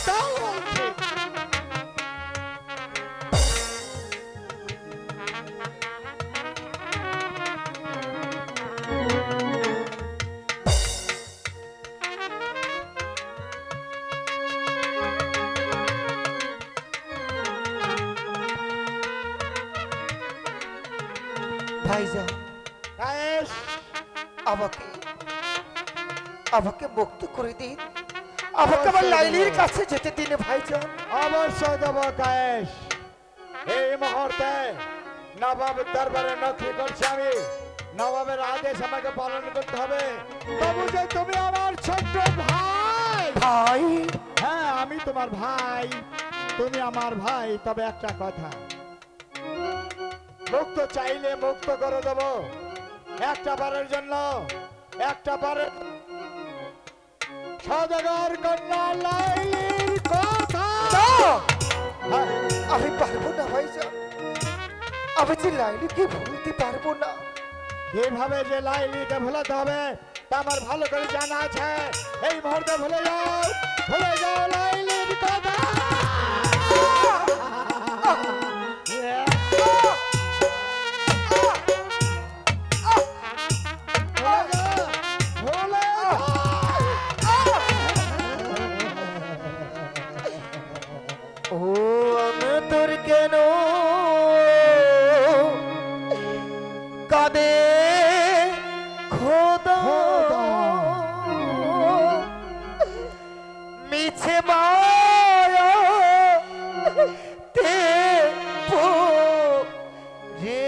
তাও বলছি। ভাইজান কায়েস, আমাকে আমাকে মুক্ত করে দিন, আমাকে আমার লাইলির কাছে যেতে দিন ভাইজান। অবশ্যই দেব কায়েস। এই মুহূর্তে নবাবের দরবারে নথি করছি আমি। নবাবের আদেশ আমাকে পালন করতে হবে। তবু যে তুমি আমার ছোট্ট ভাই। ভাই হ্যাঁ, আমি তোমার ভাই, তুমি আমার ভাই। তবে একটা কথা, মুক্ত চাইলে মুক্ত করে দেব। একটা বারের জন্য, একটা বারের সদাগর কন্যা লাইলির কথা। হ্যাঁ, আমি পারবো না ভাইজান, আমি যে লাইলিকে ভুলতে পারবো না। কিভাবে যে লাইলিকে ভুলাতে হবে তা আমার ভালো করে জানা আছে। এই মুহূর্তে ভুলে যাও লাইলির কথা। ভুলে যাও। ও আমি তোর কেন কাঁদে খোদা, মিছে মায়া তে রে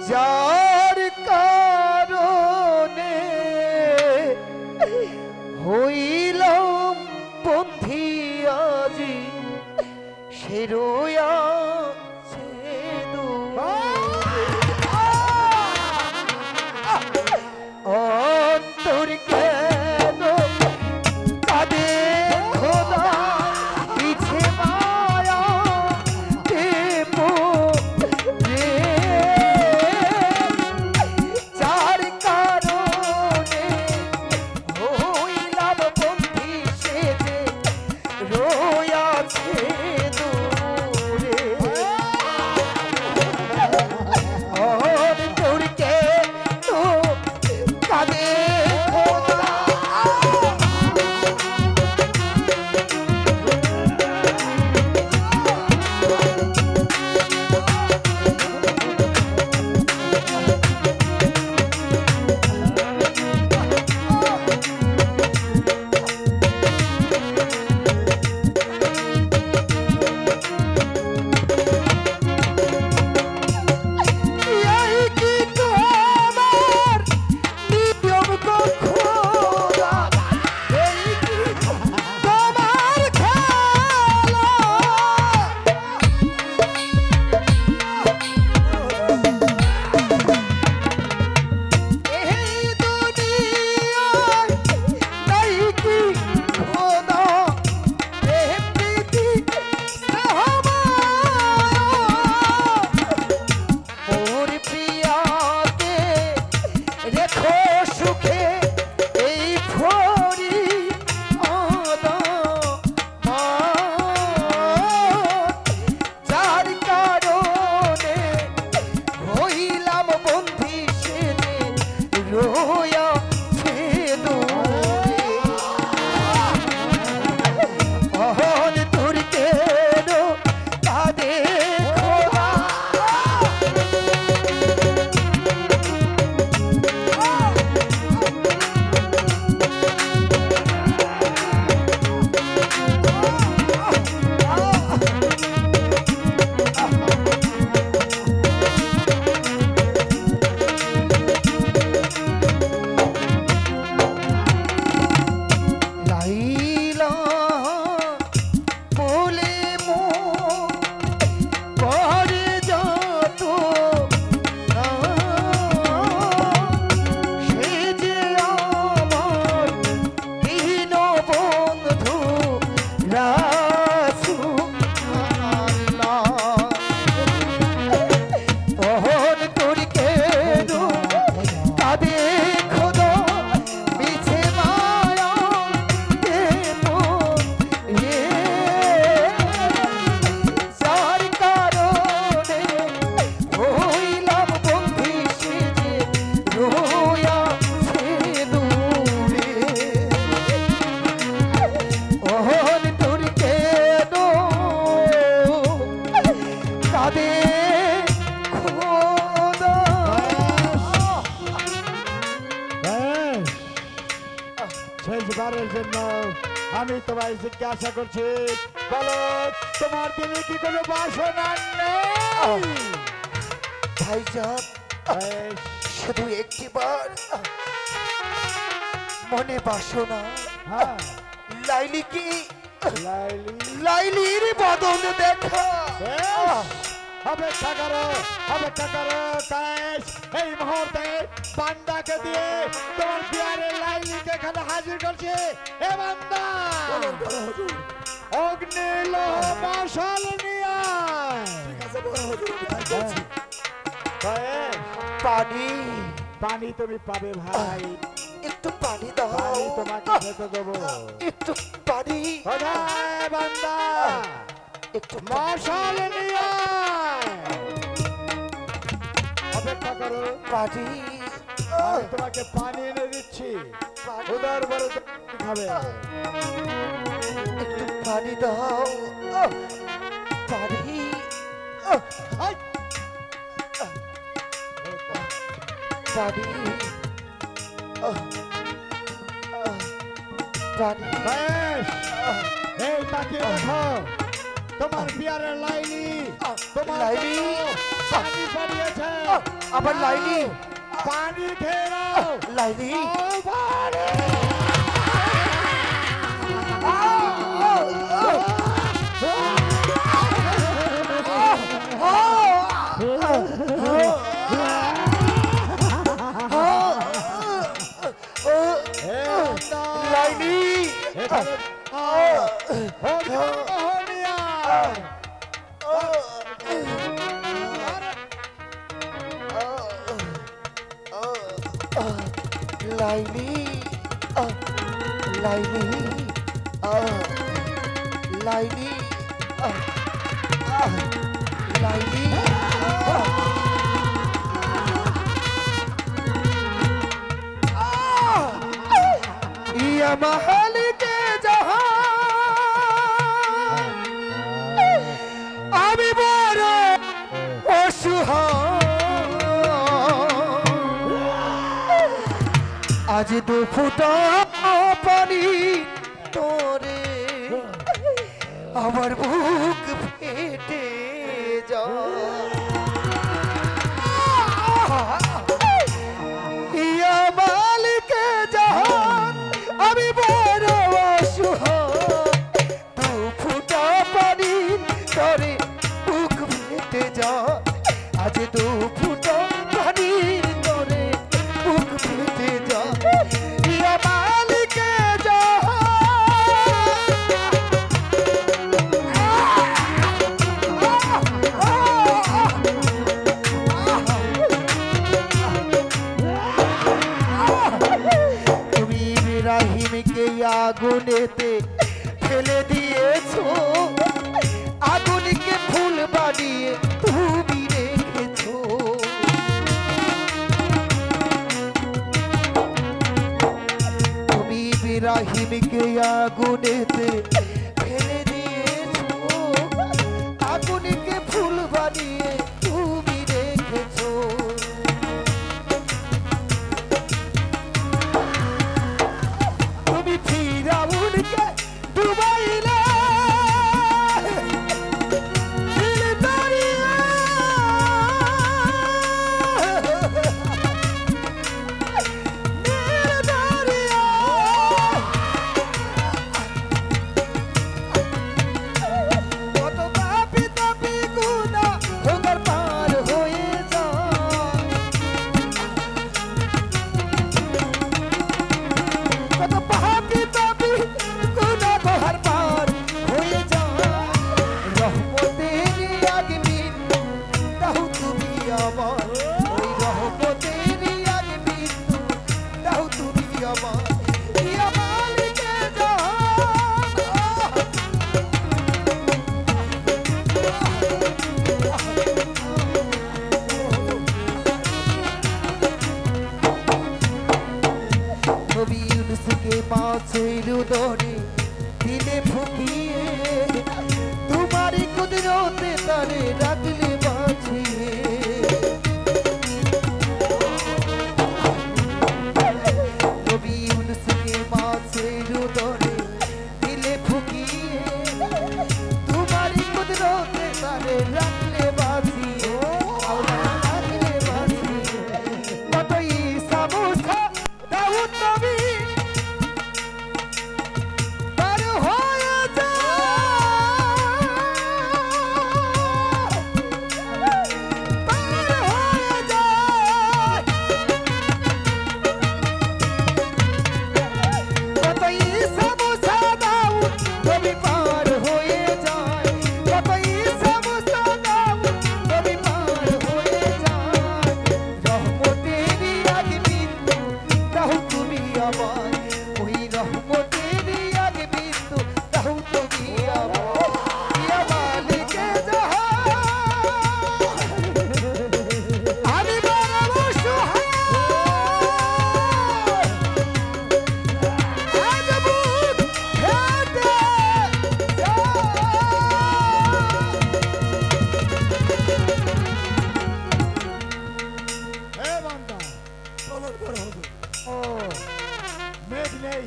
যার কারণে হইলাম বন্ধি আজি সে রয়াছে অন্তর কেন কাঁদে খোদা, পিছে মায়া দেব রে যার কারণে হইলাম বন্ধি সে যে রয়াছে দূরে। অন্তর কেন কাঁদে খোদা। এই কি তোমার নিয়ম গো খোদা, এই কি তোমার খেলা। এই দুনিয়ায় নাই কি খোদা, প্রেম প্রীতি স্নেহ মায়া। মোর প্রিয়াকে রেখো সুখে এই ফরি আদা যার কারণে হইলাম বন্ধি সে রয়াছে দূরে। অহন তোর কেন কাঁদে খোদা। সংসারের জন্য আমি তোমায় জিজ্ঞাসা করছি, বলো তোমার দিনে কি কোনো বাসনা নেই? ভাইজান বেশ, শুধু একটিবার মনে বাসনা হ্যাঁ লাইলি কি লাইলি লাইলির বদন দেখা বেশ, অপেক্ষা করো কায়েস। এই মুহূর্তে বান্দাকে দিয়ে তোমার বিয়ারে লাইলিকে এখানে হাজির করছে। এ বান্দা, অগ্নি লোহ মশাল নিয়ে আয়। কায়েস, পানি পানি তুমি পাবে ভাই, একটু পানি দাও পানি তোমাকে খেতে দেবো। একটু পানি কোথায় বান্দা? একটু মশাল নিয়ে আয়। অপেক্ষা করো, পানি আমি তোমাকে পানি এনে দিচ্ছি। উদার বড় খাবে। একটু পানি দাও পানি আই! পানি পানি বেশ, এই তাকিয়ে দেখো, তোমার বিয়ারের লাইলি তোমার লাইলি? জন্য পানি পাঠিয়েছে। আবার লাইলি? পানি খেয়ে নাও। লাইলি নাও পানি। এ বান্দা, লাইলি এখানে আয়। নিয়ে আয়। লাইলি লাইলি লাইলি লাইলি ইয়া महल के जहां আমি বড় অসহায় আজ দু ফুটা পানি তোরে আমার বুক ফেটে ইয়া মালিকে জাহান আমি বড় অসহায় দু ফুটা পানি তোরে বুক ফেটে যায় আজ দু ফুটা পানি তোরে বুক ফেটে যায় ইয়া মালিকে তুমি ইব্রাহিমকে আগুনেতে ফেলে দিয়েছো আগুনকে ফুল বানিয়ে তুমি রেখেছো তুমি ইব্রাহিমকে আগুনেতে ফেলে দিয়েছো আগুনকে ফুল বানিয়ে তুমি রেখেছো তুমি ফিরাউনকে ডুবাইলে নীল দরিয়া নীল দরিয়া কত পাপী তাপী গুনাহগার পার হয়ে যায় কত পাপী তাপী গুনাহগার পার হয়ে যায় রহমতের আগমিন দাও তুমি আমার ওই রহমতের আগমিন দাও তুমি আমার ইয়া মালিকে নবী ইউনূসকে মাছের উদরে দিলে ফুকিয়ে তোমারই কুদরতে তারে রাখলে বাঁচিয়ে নবী ইউনূসকে মাছের বান্দা ও মেঘ নেই,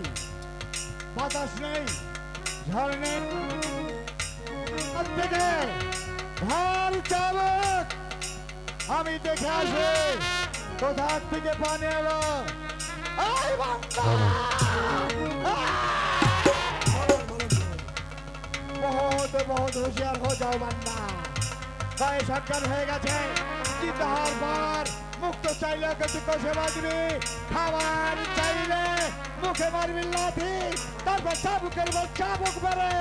বাতাস নেই, ঝড় নেই, থেকে ধার চাবক আমি দেখে আসি কোথা থেকে পানি এলো। এই বান্দা बहुत बहुत होशियार हो जाओ बंदा। भाई शक्कर হয়ে গেছে জিতার পর মুক্ত চাইলে গতি কষে বাজবি, খাবার চাইলে মুখে মারবি লাথি, তারপর চাবুকের বল চাবুক মারে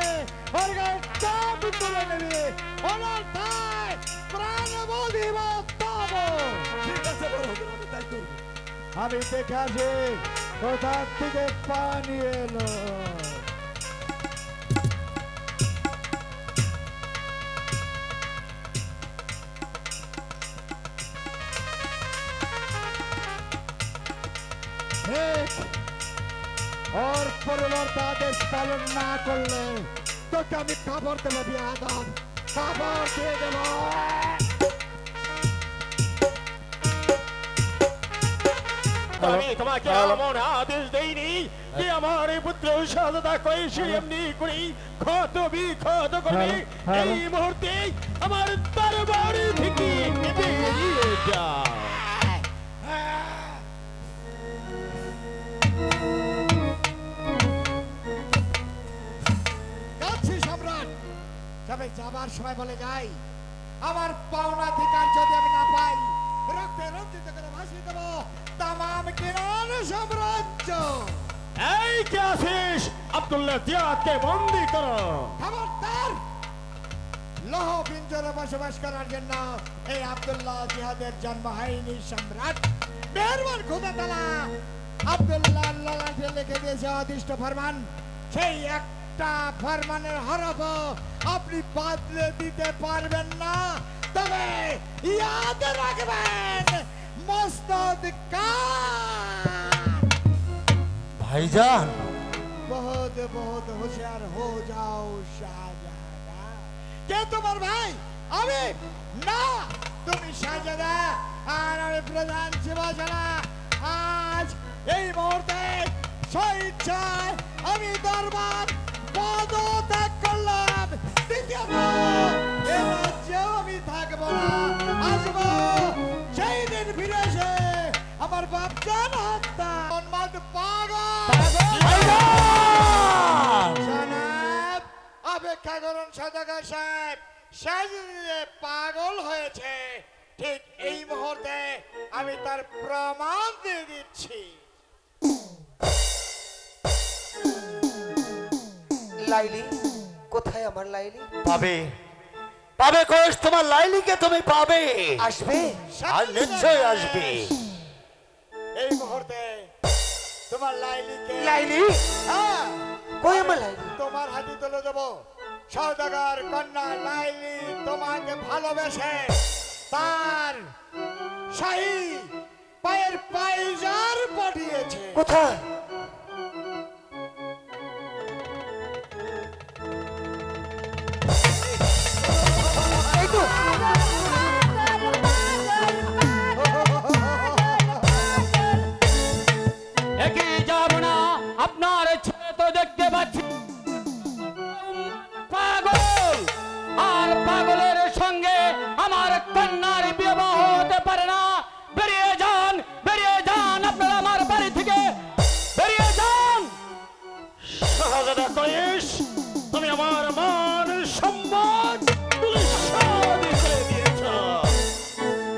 ওর গায়ে চাবুক তুলে নিবি, অনর্থায় প্রাণ বধিব তব। ঠিক আছে বড় হুজুর, আমি তাই করব। আমি দেখে আসি কোথা থেকে পানি এলো। और परवर्त आदेश पालन ना करले तो আমি খবর দেব বিয়াদব, খবর দিয়ে দেব। আমি তোমাকে এমন আদেশ দেইনি যে আমার এই পুত্র সাজদা করে সে এমনি করি ক্ষত বিক্ষত করবে। এই মুহূর্তে আমার দরবার থেকে বেরিয়ে যা। তবে যাবার সময় বলে যাই আমার পাওনাধিকার যদি আমি না পাই রক্তে রঞ্জিত করে ভাসিয়ে দেব তামাম কিরান সাম্রাজ্য। এই কে আছিস? আব্দুল্লাহ জিয়াদকে বন্দী করো। খবরদার! লৌহ পিঞ্জরে বসবাস করার জন্য এই আব্দুল্লাহ জিহাদের জন্ম হয়নি সম্রাট। মেহেরবান খোদা তাআলা আব্দুল্লাহ লালাকে লিখে দিয়েছে অদিষ্ট ফরমান, সেই একটা ফরমানের হরফ আপনি বদলে দিতে পারবেন না। তবে ইয়াদ রাখবেন মস্তদ ভাইজান बहुत बहुत होशियार हो जाओ শাহজাদা। কে তোমার ভাই? আমি না, তুমি শাহজাদা আর আমি প্রধান শিবসেনা। আজ এই মুহূর্তে স্বেচ্ছায় আমি দরবার পদত্যাগ করলাম। দ্বিতীয়ত এ রাজ্যেও আমি থাকবো না, আসবো সেই দিন ফিরে এসে আমার বাপজান হত্যা উন্মাদ পাগল। জনাব অপেক্ষা করুন সদাগর সাহেব, সাজিয়ে পাগল হয়েছে ঠিক এই মুহূর্তে আমি তার প্রমাণ দিয়ে দিচ্ছি। লাইলি কোথায়? আমার লাইলি পাবে পাবে কোষ, তোমার লাইলিকে তুমি পাবে, আসবে, আর নিশ্চয় আসবে। এই মুহূর্তে তোমার লাইলিকে লাইলি হ্যাঁ কই আমার লাইলি? তোমার হাতে তুলে দেবো। সওদাগর কন্যা লাইলি তোমাকে ভালোবেসে তার শাহী পায়ের পাইজার পাঠিয়েছে। কোথায়? এই তো এগিয়ে যাব না, আপনার ছেলে তো দেখতে পাচ্ছি পাগল, আর পাগলের সঙ্গে আমার কন্যার বিবাহ হতে পারে না। বেরিয়ে যান, বেরিয়ে যান, আপনারা আমার বাড়ি থেকে বেরিয়ে যান। শাহজাদা কয়েস, তুমি আমার মান সম্মান ধূলিসাৎ করে দিয়েছ।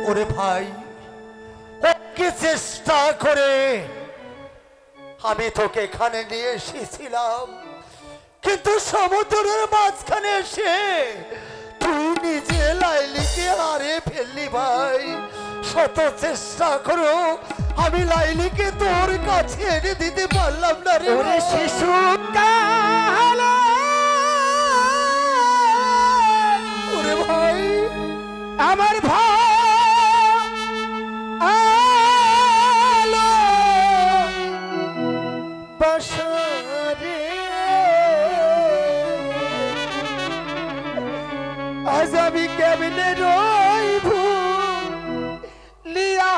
ওরে ভাই, ওকে চেষ্টা করে আমি তোকে এখানে নিয়ে এসেছিলাম, কিন্তু সমুদ্রের মাঝখানে এসে তুই নিজে লাইলিকে হারিয়ে ফেললি ভাই। শত চেষ্টা করো আমি লাইলিকে তোর কাছে এনে দিতে পারলাম না রে। ওরে শিশু ওরে ভাই, আমার ভাই বসরে আজ আমি কেমনে রইব লিয়া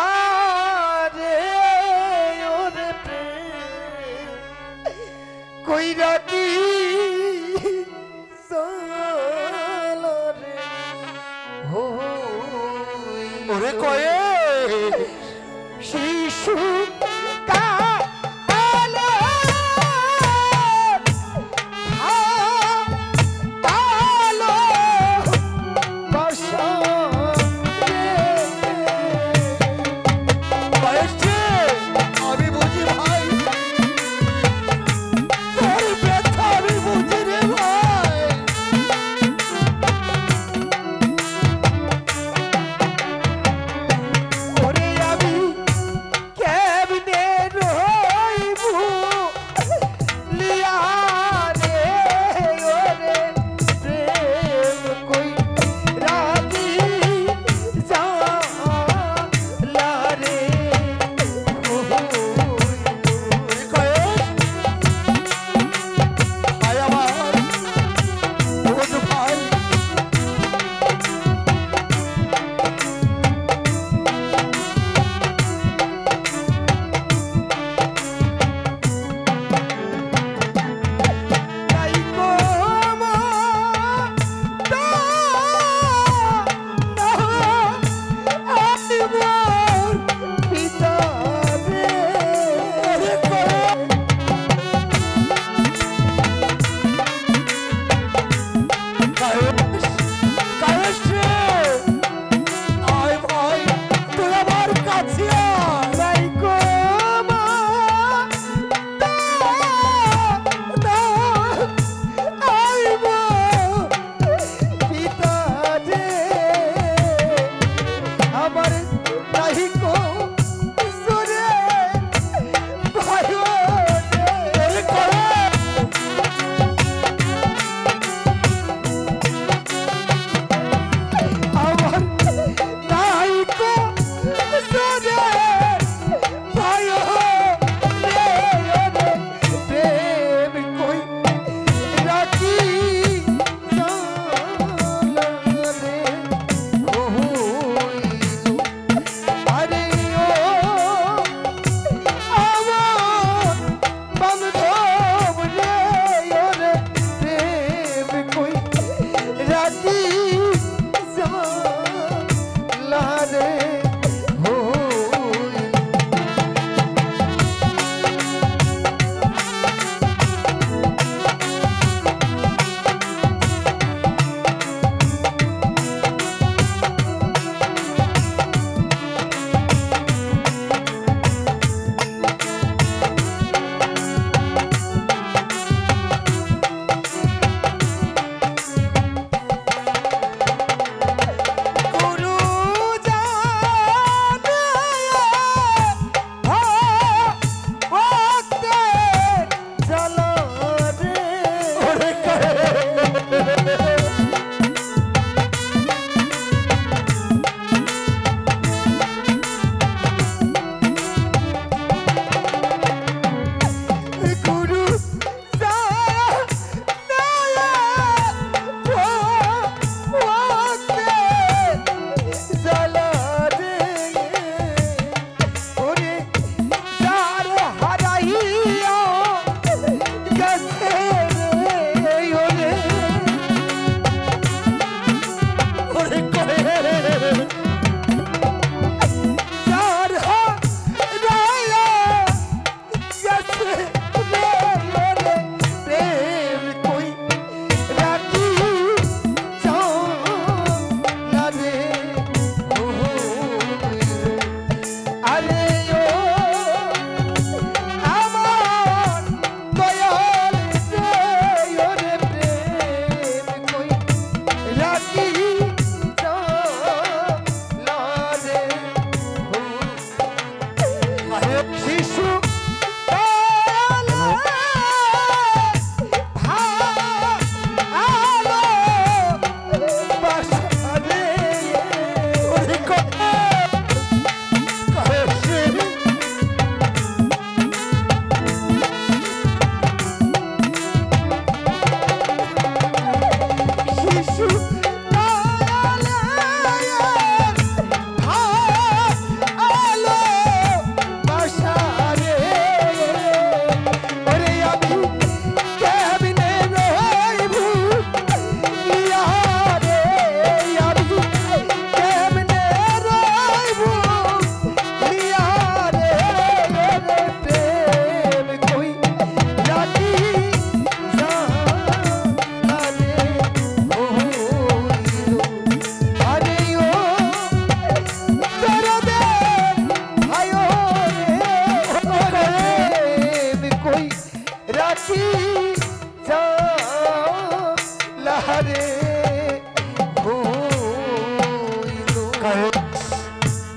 শিশু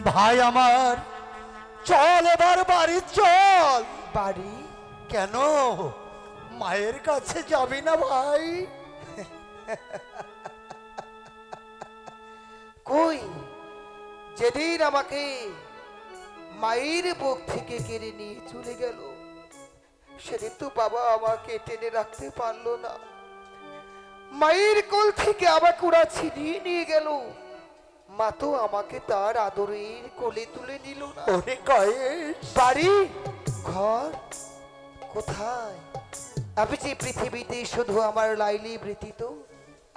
ভাই আমার, চল এবার বাড়ি চল। বাড়ি? কেন মায়ের কাছে যাবি না ভাই? কই, যেদিন আমাকে মায়ের বুক থেকে কেড়ে নিয়ে চলে গেল, সেদিন তো বাবা আমাকে টেনে রাখতে পারলো না। মায়ের কোল থেকে আমাকে ওরা ছিনিয়ে নিয়ে গেল। মা তো আমাকে তার আদরের কোলে তুলে নিল না। ওরে কয়েস, বাড়ি ঘর কোথায়? আমি যে পৃথিবীতে শুধু আমার লাইলি ব্যতীত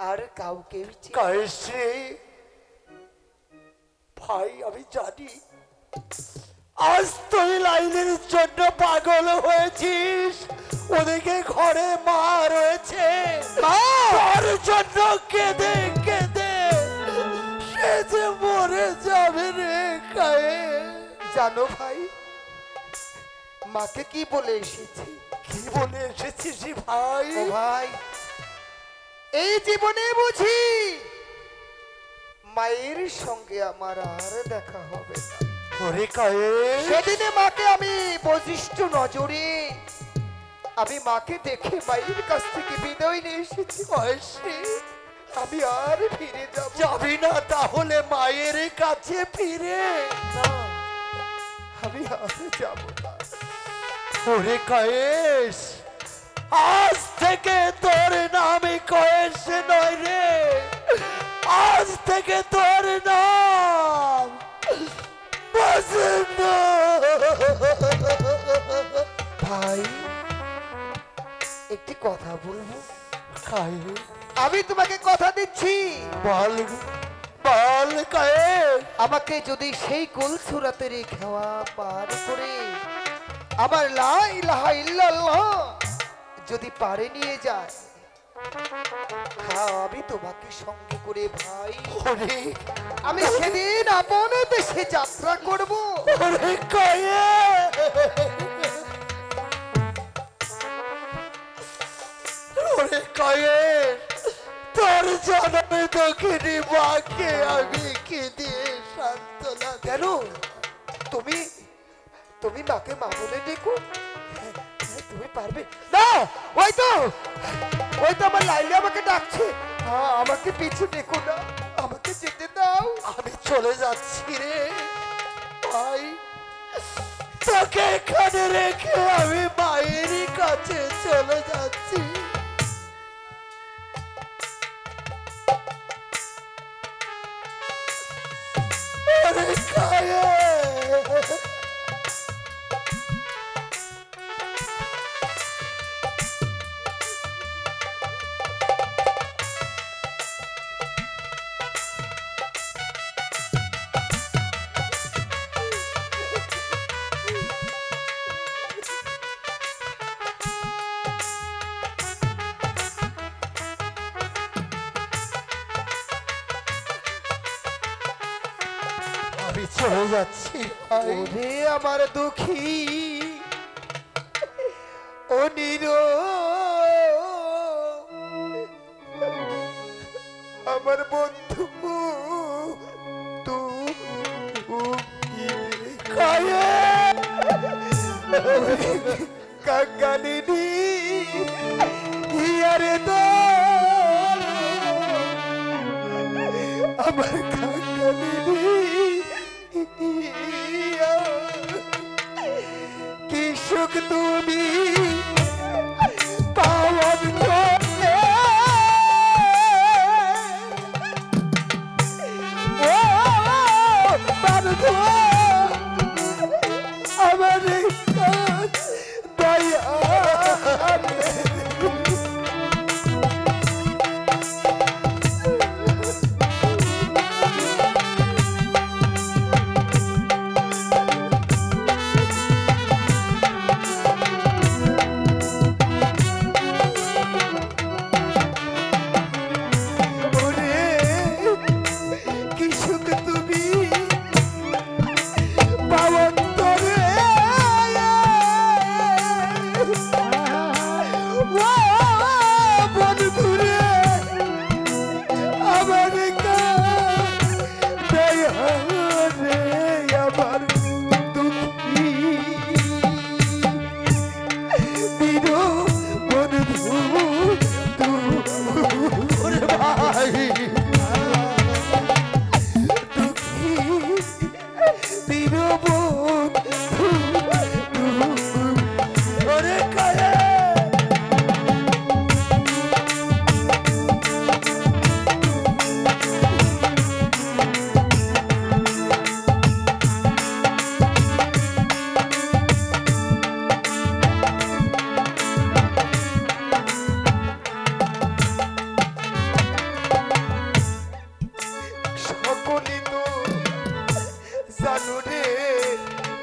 আর কাউকে কয়েস রে ভাই, আমি জানি আজ তুই লাইনের জন্য পাগল হয়েছিস। ওদিকে ঘরে মা রয়েছে, তার জন্য কেঁদে কেঁদে সে যে মরে যাবে রে কয়েস। জানো ভাই, মাকে কি বলে এসেছি? কি বলে এসেছিস ভাই? ও ভাই, এই জীবনে বুঝি মায়ের সঙ্গে আমার আর দেখা হবে না। ওরে কয়েস, সেদিনে মাকে আমি বশিষ্ঠ নজরে আমি মাকে দেখে মায়ের কাছ থেকে বিদায় নিয়ে এসেছি। কয়েস রে, আমি আর ফিরে যাবি না তাহলে মায়ের কাছে ফিরে? না, আমি আর যাব না। ওরে কয়েস, আজ থেকে তোর নামে কয়েস নয় রে, আজ থেকে তোর নাম বসন্ত। ভাই, একটি কথা বলবো? কয়েস, আমি তোমাকে কথা দিচ্ছি, বল বল কয়েস। আমাকে যদি সেই কুলসুরাতের খাওয়া পার করে আমার লা ইলাহা ইল্লাল্লাহ যদি পারে নিয়ে যায়, হ্যাঁ, আমি তোমাকে সঙ্গে করে ভাই ওরে, আমি সেদিন আপন দেশে যাত্রা করব। ওরে কয়েস, ওরে কয়েস, তোর জন্মে দক্ষিণী মাকে আমি কি দিয়ে সান্ত্বনা দেব? কেন তুমি তুমি মাকে মা বলে ডেকো, তুমি পারবে না? ওই তো আমার লাইলি আমাকে ডাকছে। হ্যাঁ, আমাকে পিছু ডেকো না, আমাকে যেতে দাও। আমি চলে যাচ্ছি রে ভাই, তোকে এখানে রেখে আমি মায়ের কাছে চলে যাচ্ছি। আরে কয়েস, আমি চলে যাচ্ছি ভাই। ওরে আমার দুঃখী ও নিরো, আমার বন্ধু কয়েস, কাঙ্গালিনী ইয়ারে তো আমার কাঙ্গালিনী কি সুখ তুমি পাওয়ার জন্যে ও বারধো আমার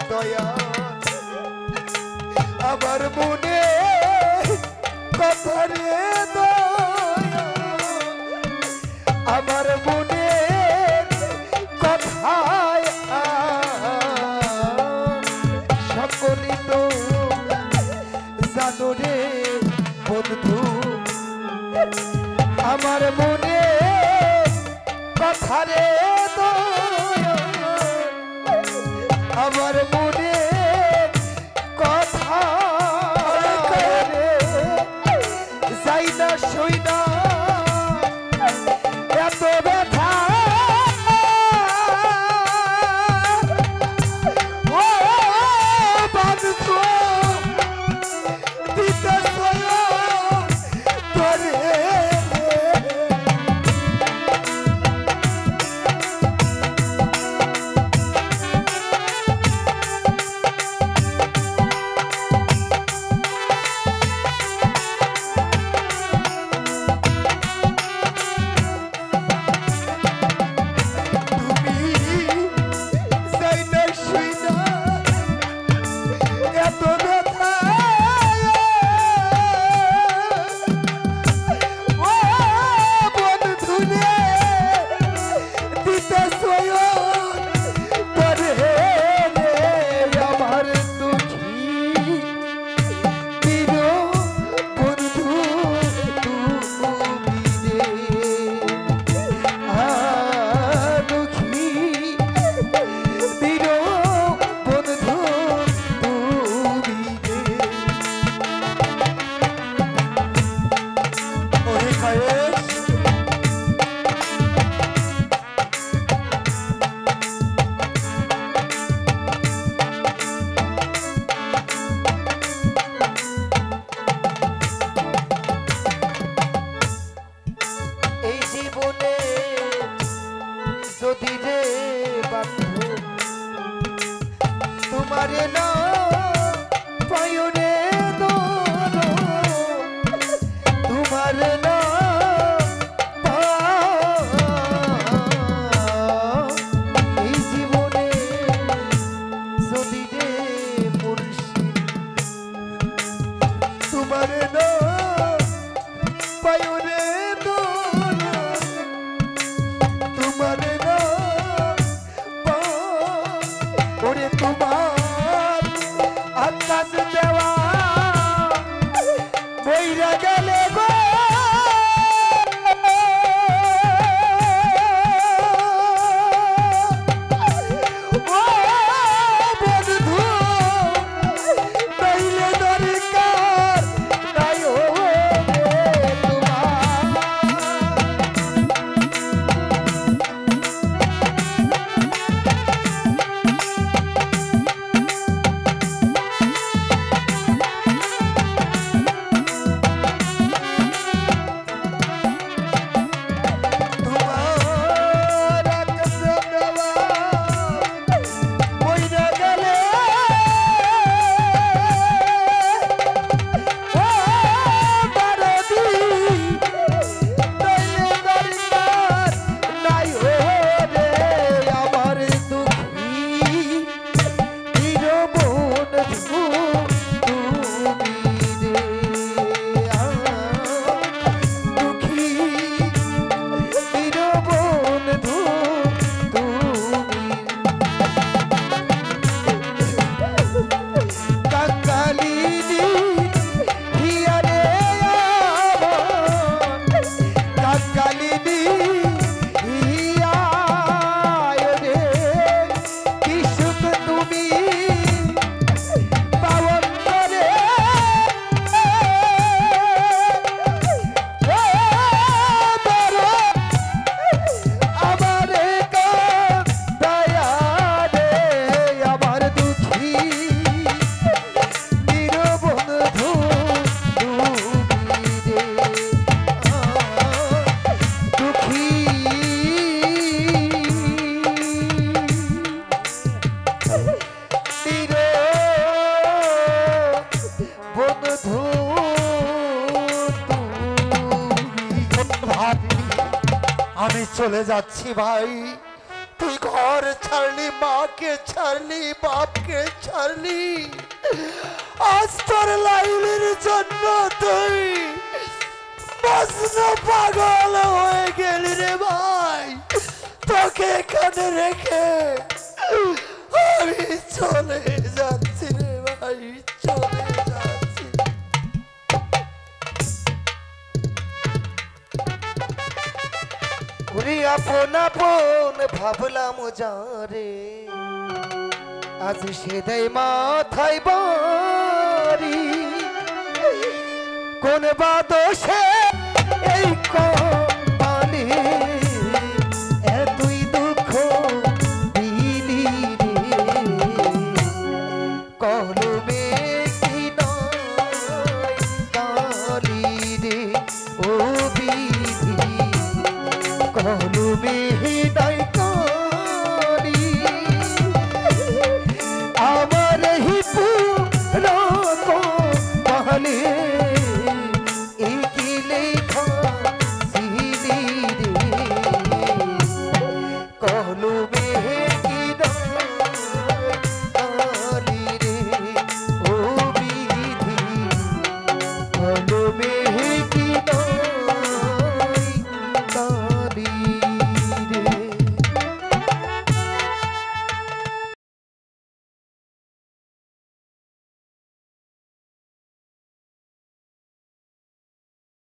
দয়া আমার মনে কথা রে দয়া আমার মনে কথায় সকলি তো জানো রে বন্ধু আমার মনে কথা রে দয়া আমার মনে কথা যাই না সই না এত ব্যথা ও বান্ধব দিতে তোরে যদি রে বান্ধব তোমারে না পায়ো রে তোমার না এই জীবনে যদি রে মুর্শিদ তোমারে না পায়ো রে তোমারে ওরে তোমার আকাশ দেওয়া বইরা গেলে গো ও বন্ধু চলে যাচ্ছি ভাই। তুই ঘর ছাড়লি, মাকে ছাড়লি, বাপকে ছাড়লি, আজ তোর লাইলির জন্য তুই মজনু পাগল হয়ে গেলি রে ভাই। তোকে এখানে রেখে আমি চলে যাচ্ছি রে ভাই, চলে যাচ্ছি। ওরে আপন আপন ভাবলাম যারে, আজ সে দেয় মাথায় বাড়ি। কোন বা দোষে এই কপালে এতই দুঃখ দিলি রে। কলমে কি নয় কালি রে ও বিধি, কলমে নাই কালি। আমার হিপু